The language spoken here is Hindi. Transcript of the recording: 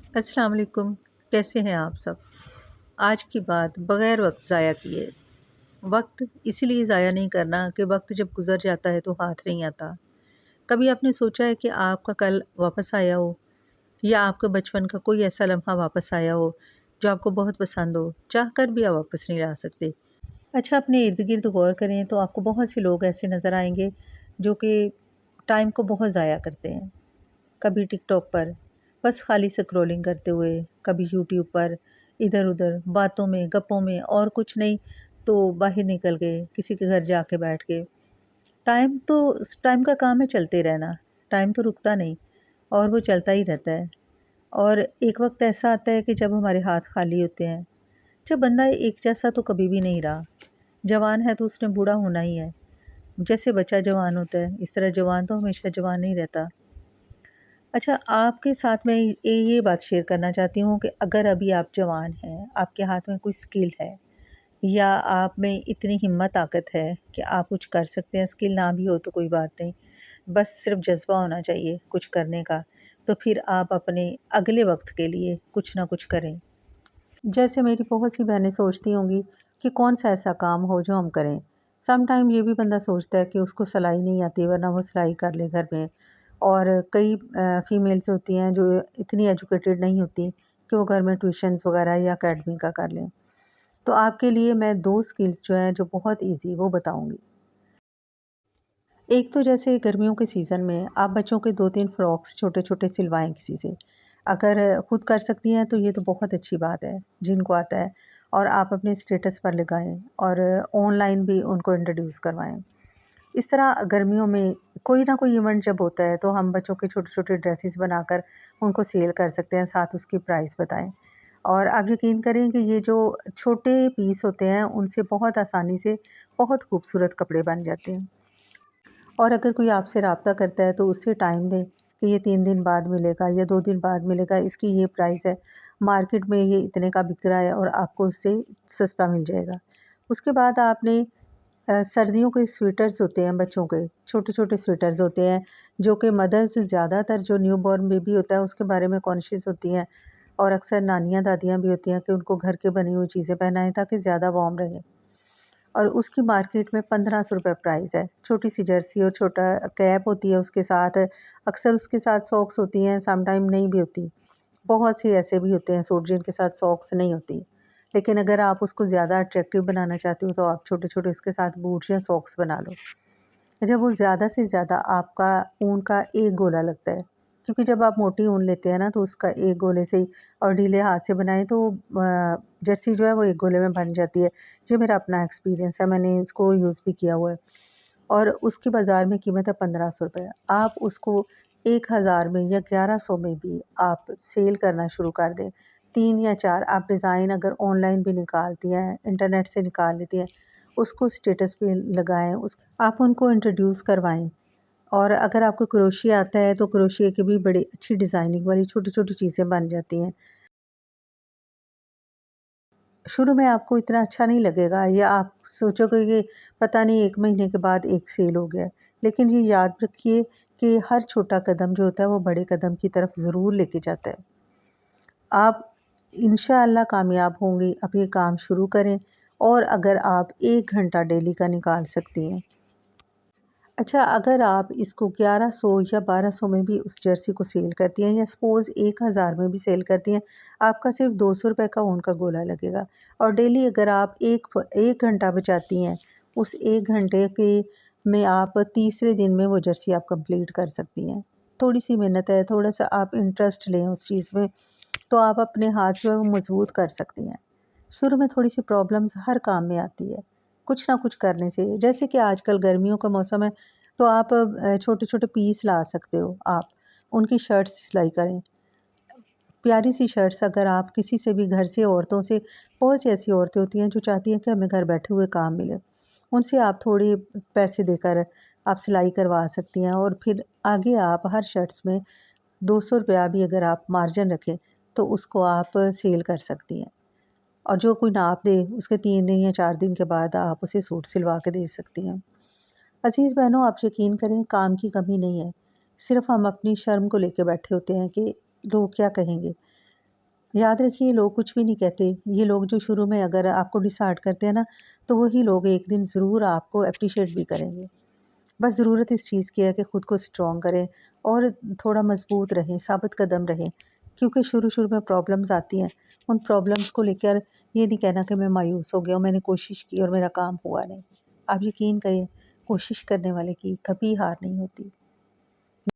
अस्सलाम वालेकुम। कैसे हैं आप सब? आज की बात बग़ैर वक़्त ज़ाया किए। वक़्त इसीलिए ज़ाया नहीं करना कि वक़्त जब गुज़र जाता है तो हाथ नहीं आता। कभी आपने सोचा है कि आपका कल वापस आया हो या आपके बचपन का कोई ऐसा लम्हा वापस आया हो जो आपको बहुत पसंद हो, चाह कर भी आप वापस नहीं ला सकते? अच्छा, अपने इर्द-गिर्द गौर करें तो आपको बहुत से लोग ऐसे नज़र आएँगे जो कि टाइम को बहुत ज़ाया करते हैं। कभी टिकटॉक पर बस खाली स्क्रॉलिंग करते हुए, कभी यूट्यूब पर इधर-उधर बातों में, गप्पों में और कुछ नहीं तो बाहर निकल गए, किसी के घर जाके बैठ गए। टाइम का काम है चलते रहना, टाइम तो रुकता नहीं और वो चलता ही रहता है। और एक वक़्त ऐसा आता है कि जब हमारे हाथ खाली होते हैं, जब बंदा एक जैसा तो कभी भी नहीं रहा। जवान है तो उसने बूढ़ा होना ही है। जैसे बच्चा जवान होता है, इस तरह जवान तो हमेशा जवान नहीं रहता। अच्छा, आपके साथ मैं ये बात शेयर करना चाहती हूँ कि अगर अभी आप जवान हैं, आपके हाथ में कोई स्किल है या आप में इतनी हिम्मत ताकत है कि आप कुछ कर सकते हैं, स्किल ना भी हो तो कोई बात नहीं, बस सिर्फ़ जज़्बा होना चाहिए कुछ करने का, तो फिर आप अपने अगले वक़्त के लिए कुछ ना कुछ करें। जैसे मेरी बहुत सी बहनें सोचती होंगी कि कौन-सा ऐसा काम हो जो हम करें। सम टाइम ये भी बंदा सोचता है कि उसको सिलाई नहीं आती वरना वो सिलाई कर ले घर में। और कई फीमेल्स होती हैं जो इतनी एजुकेटेड नहीं होती कि वो घर में ट्यूशन्स वगैरह या अकेडमी का कर लें। तो आपके लिए मैं 2 स्किल्स जो हैं जो बहुत ईज़ी वो बताऊँगी। एक तो जैसे गर्मियों के सीज़न में आप बच्चों के 2-3 फ्रॉक्स छोटे-छोटे सिलवाएँ किसी से। अगर खुद कर सकती हैं तो ये तो बहुत अच्छी बात है, जिनको आता है और आप अपने स्टेटस पर लगाएँ और ऑनलाइन भी उनको इंट्रोड्यूस करवाएँ। इस तरह गर्मियों में कोई ना कोई इवेंट जब होता है तो हम बच्चों के छोटे-छोटे ड्रेसेस बनाकर उनको सेल कर सकते हैं, साथ उसकी प्राइस बताएँ। और आप यकीन करें कि ये जो छोटे पीस होते हैं उनसे बहुत आसानी से बहुत खूबसूरत कपड़े बन जाते हैं। और अगर कोई आपसे राब्ता करता है तो उससे टाइम दें कि ये 3 दिन बाद मिलेगा या 2 दिन बाद मिलेगा, इसकी ये प्राइस है। मार्केट में ये इतने का बिक रहा है और आपको उससे सस्ता मिल जाएगा। उसके बाद आपने सर्दियों के स्वेटर्स होते हैं बच्चों के, छोटे-छोटे स्वेटर्स होते हैं, जो कि मदर्स ज़्यादातर जो न्यूबॉर्न बेबी होता है उसके बारे में कॉन्शियस होती हैं और अक्सर नानियाँ, दादियाँ भी होती हैं कि उनको घर के बनी हुई चीज़ें पहनाएँ ताकि ज़्यादा वार्म रहे। और उसकी मार्केट में ₹1500 प्राइस है। छोटी-सी जर्सी और छोटा कैप होती है उसके साथ, अक्सर उसके साथ सॉक्स होती हैं, सम टाइम नहीं भी होती। बहुत से ऐसे भी होते हैं सूट जिनके साथ सॉक्स नहीं होती। लेकिन अगर आप उसको ज़्यादा अट्रैक्टिव बनाना चाहते हो तो आप छोटे-छोटे उसके साथ बूट्स या सॉक्स बना लो। जब वो ज़्यादा से ज़्यादा आपका ऊन का एक गोला लगता है, क्योंकि जब आप मोटी ऊन लेते हैं ना तो उसका एक गोले से ही और ढीले हाथ से बनाएँ तो जर्सी जो है वो एक गोले में बन जाती है। ये मेरा अपना एक्सपीरियंस है, मैंने इसको यूज़ भी किया हुआ है। और उसकी बाज़ार में कीमत है ₹1500। आप उसको 1000 में या 1100 में भी आप सेल करना शुरू कर दें। 3 या 4 आप डिज़ाइन अगर ऑनलाइन भी निकालती हैं, इंटरनेट से निकाल लेती हैं, उसको स्टेटस पे लगाएँ, उस आप उनको इंट्रोड्यूस करवाएँ। और अगर आपको क्रोशिया आता है, तो क्रोशिया की भी बड़ी अच्छी डिज़ाइनिंग वाली छोटी-छोटी चीज़ें बन जाती हैं। शुरू में आपको इतना अच्छा नहीं लगेगा या आप सोचोगे कि पता नहीं 1 महीने के बाद एक सेल हो गया है। लेकिन ये याद रखिए कि हर छोटा कदम जो होता है वो बड़े कदम की तरफ ज़रूर लेके जाता है। आप इंशाअल्लाह कामयाब होंगी, अब ये काम शुरू करें और अगर आप 1 घंटा डेली का निकाल सकती हैं। अच्छा, अगर आप इसको 1100 या 1200 में भी उस जर्सी को सेल करती हैं या सपोज़ 1000 में भी सेल करती हैं, आपका सिर्फ़ ₹200 का ऊन का गोला लगेगा और डेली अगर आप 1 घंटा बचाती हैं, उस 1 घंटे के में आप तीसरे दिन में वो जर्सी आप कंप्लीट कर सकती हैं। थोड़ी-सी मेहनत है, थोड़ा-सा आप इंटरेस्ट लें उस चीज़ में, तो आप अपने हाथ जो है वो मज़बूत कर सकती हैं। शुरू में थोड़ी-सी प्रॉब्लम्स हर काम में आती है, कुछ ना कुछ करने से। जैसे कि आजकल गर्मियों का मौसम है, तो आप छोटे-छोटे पीस ला सकते हो आप, उनकी शर्ट्स सिलाई करें। प्यारी-सी शर्ट्स अगर आप किसी से भी घर से औरतों से बहुत सी ऐसी औरतें होती हैं जो चाहती हैं कि हमें घर बैठे हुए काम मिले। उनसे आप थोड़े पैसे देकर आप सिलाई करवा सकती हैं और फिर आगे आप हर शर्ट्स में ₹200 भी अगर आप मार्जिन रखें, तो उसको आप सेल कर सकती हैं। और जो कोई नाप दे, उसके 3 दिन या 4 दिन के बाद आप उसे सूट सिलवा के दे सकती हैं। अज़ीज़ बहनों, आप यकीन करें काम की कमी नहीं है। सिर्फ़ हम अपनी शर्म को लेके बैठे होते हैं कि लोग क्या कहेंगे? याद रखिए लोग कुछ भी नहीं कहते। ये लोग जो शुरू में अगर आपको डिसहार्ट करते हैं ना, तो वही लोग एक दिन ज़रूर आपको एप्रिशिएट भी करेंगे। बस ज़रूरत इस चीज़ की है कि खुद को स्ट्रॉन्ग करें और थोड़ा मज़बूत रहें, साबित कदम रहें। क्योंकि शुरू-शुरू में प्रॉब्लम्स आती हैं, उन प्रॉब्लम्स को लेकर ये नहीं कहना कि मैं मायूस हो गया हूँ, मैंने कोशिश की और मेरा काम हुआ नहीं। आप यकीन करें, कोशिश करने वाले की कभी हार नहीं होती।